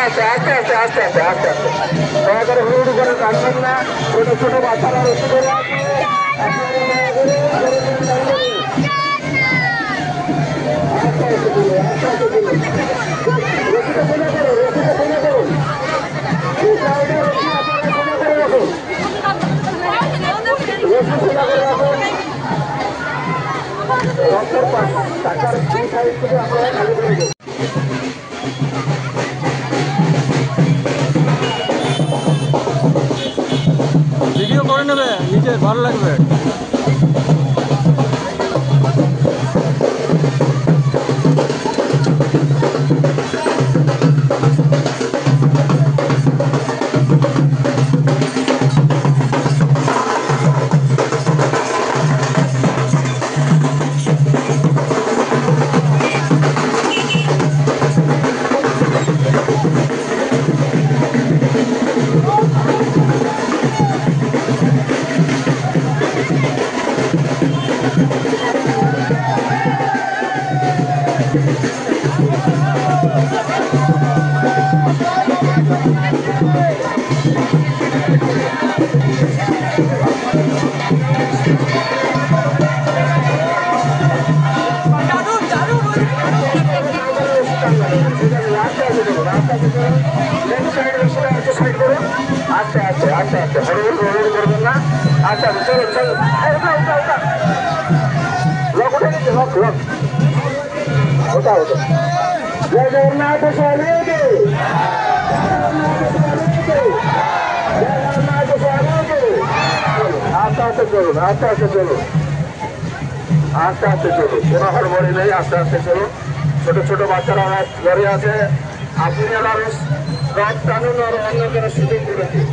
আস্তে আস্তে আস্তে আস্তে আস্তে আস্তে আস্তে দয়া করে হুড়ুড়ি করে কাটবেন না। ছোট ছোট বাচ্চারা রসি ধরে আছে, আপনারা দয়া করে আস্তে আস্তে দিল, আস্তে আস্তে দিল। রসিটা ফোনা করো, রসিটা ফোনা করো। এই সাইডে রসি আপনারা ফোনা করে রাখুন, রসি ফোনা করে রাখুন। রথের টাকার দুই সাইড থেকে আপনারা খালি করে দেবেন। ভিডিও করে নেবে, নিজের ভালো লাগবে। আস্তে আস্তে আস্তে আস্তে হড়বড় করবেন না। আস্তে আস্তে চলো চলো, লক উঠে গেছে, লক লক ওটা ওটা। জয় জগন্নাথ স্বামী কি, জগন্নাথ স্বামী কি। আস্তে আস্তে চলুন, আস্তে আস্তে চলুন, আস্তে আস্তে চলুন, কোনো হড়বড়ি নেই, আস্তে আস্তে চলুন। ছোট ছোট বাচ্চারা ঘরে আছে, আপনি রথ টানুন আর অন্য কোনো সুযোগ করে দিন।